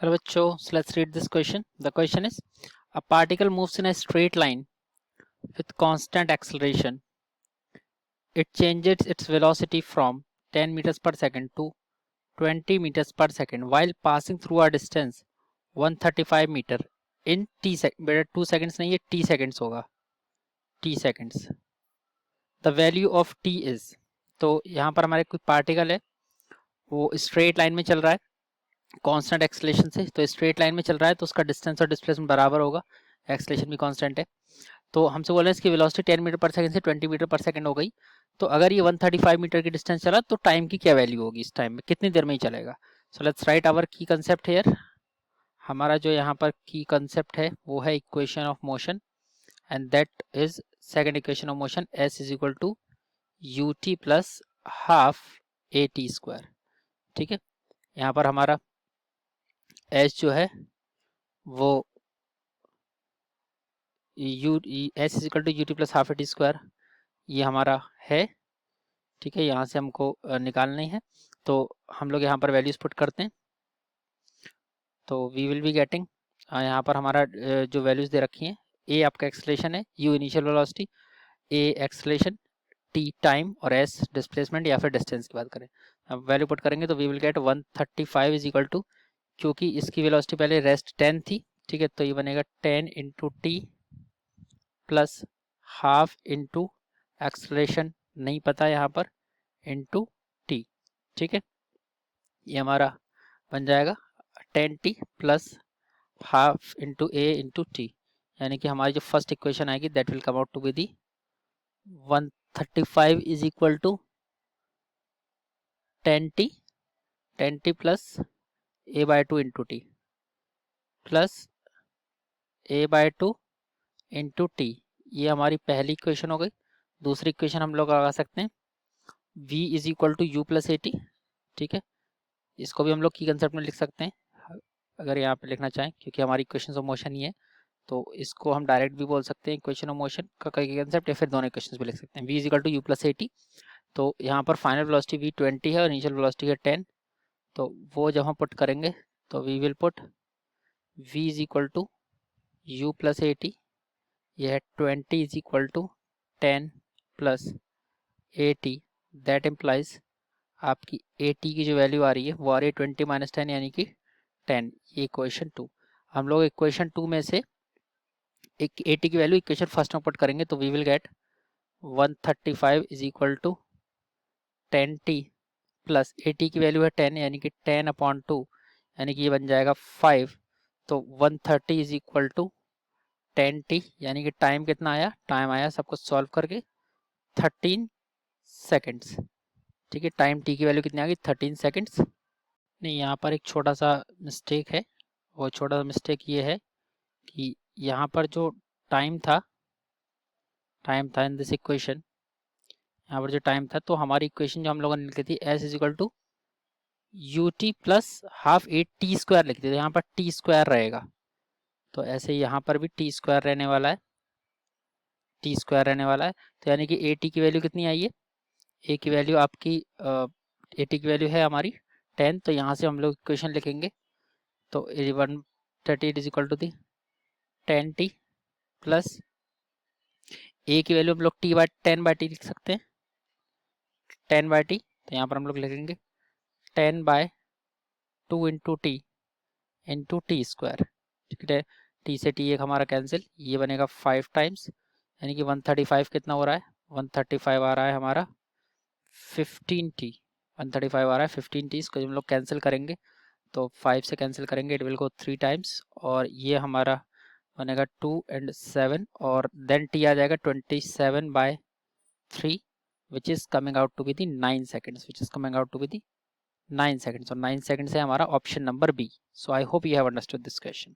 Hello bachcho, so let's read this question. The question is, a particle moves in a straight line with constant acceleration. It changes its velocity from 10 meters per second to 20 meters per second while passing through a distance 135 meter in t seconds. बेटा 2 seconds नहीं, ये t seconds होगा, t seconds. The value of t is, तो यहाँ पर हमारे कोई particle है, वो स्ट्रेट लाइन में चल रहा है कांस्टेंट एक्सेलेरेशन से. तो स्ट्रेट लाइन में चल रहा है तो उसका डिस्टेंस और डिस्प्लेसमेंट बराबर होगा, एक्सेलेरेशन भी कांस्टेंट है. तो हमसे बोल रहे हैं इसकी वेलोसिटी 10 मीटर पर सेकंड से 20 मीटर पर सेकंड हो गई. तो अगर ये 135 मीटर की डिस्टेंस चला तो टाइम की क्या वैल्यू होगी, इस टाइम में कितनी देर में ही चलेगा. So let's write our key concept here. हमारा जो यहाँ पर की कंसेप्ट है वो है equation of motion, and that is second equation of motion, s is equal to u t plus half a t square. ठीक है, यहाँ पर हमारा s जो है वो u s is equal to u t plus half a t square, ये हमारा है. ठीक है, यहाँ से हमको निकालनी है, तो हम लोग यहाँ पर वैल्यूज पुट करते हैं. तो वी विल बी गेटिंग, यहाँ पर हमारा जो वैल्यूज दे रखी हैं, ए आपका एक्सेलेरेशन है, you initial velocity, A acceleration, T time और एस डिस्प्लेसमेंट या फिर डिस्टेंस की बात करें. अब वैल्यू पुट करेंगे तो we will get 135 is equal to, क्योंकि इसकी वेलोसिटी पहले रेस्ट 10 थी. ठीक है, तो ये बनेगा 10 into t plus half into acceleration नहीं पता यहाँ पर इंटू टी. ठीक है, ये हमारा बन जाएगा 10t plus half into a into t, यानी कि हमारी जो फर्स्ट इक्वेशन आएगी that will come out to be the 135 is equal to 10t plus a by two into t plus a by two into t. ये हमारी पहली equation हो गई. दूसरी इक्वेशन हम लोग लगा सकते हैं v is equal to u plus a t. ठीक है, इसको भी हम लोग की कंसेप्ट में लिख सकते हैं अगर यहाँ पे लिखना चाहें, क्योंकि हमारी इक्वेशन ऑफ मोशन ही है. तो इसको हम डायरेक्ट भी बोल सकते हैं इक्वेशन ऑफ मोशन का कंसेप्ट, या फिर दोनों इक्वेशंस भी लिख सकते हैं. v is equal to u plus a t. तो यहाँ पर फाइनल वेलोसिटी v 20 है और इनिशियल वेलोसिटी है 10. तो वो जब हम पुट करेंगे तो we will put v is equal to u plus a t, यह है 20 is equal to 10 plus a t. That implies आपकी ए टी की जो वैल्यू आ रही है वो आ रही है 20 माइनस 10 यानी कि 10. ये इक्वेशन 2. हम लोग इक्वेशन 2 में से एक ए टी की वैल्यू इक्वेशन फर्स्ट में पुट करेंगे तो we will get 135 is equal to 10t plus a t की वैल्यू है 10 यानी कि 10 अपॉन 2 यानी कि ये बन जाएगा 5. तो 130 इज इक्वल टू 10t यानी कि टाइम कितना आया, टाइम आया सब कुछ सॉल्व करके 13 सेकेंड्स. ठीक है, टाइम टी की वैल्यू कितनी आ गई 13 सेकेंड्स. नहीं, यहाँ पर एक छोटा सा मिस्टेक है. वो छोटा सा मिस्टेक ये है कि यहाँ पर जो टाइम था इन दिस इक्वेशन, यहाँ पर जो टाइम था, तो हमारी इक्वेशन जो हम लोगों ने लिखी थी s is equal to u t plus half a t square लिखी थी. तो यहाँ पर टी स्क्वायर रहेगा, तो ऐसे यहाँ पर भी टी स्क्वायर रहने वाला है, टी स्क्वायर रहने वाला है. तो यानी कि ए टी की वैल्यू कितनी आई है, ए की वैल्यू आपकी ए टी की वैल्यू है हमारी 10. तो यहाँ से हम लोग इक्वेशन लिखेंगे तो 138 is equal to the 10t plus A की वैल्यू हम लोग टी बाई 10 बाई टी लिख सकते हैं, 10 बाई टी. तो यहाँ पर हम लोग लिखेंगे 10 by 2 into t into t square. ठीक है, टी से टी एक हमारा कैंसिल, ये बनेगा 5 टाइम्स यानी कि 135 कितना हो रहा है, 135 आ रहा है हमारा 15t. 135 आ रहा है 15t. इसको हम लोग कैंसिल करेंगे तो 5 से कैंसिल करेंगे, इट विल गो 3 टाइम्स, और ये हमारा बनेगा 2 एंड 7, और देन टी आ जाएगा 27 by 3 which is coming out to be the 9 seconds, which is coming out to be the 9 seconds. और 9 सेकेंड्स है हमारा option number B. So I hope you have understood this question.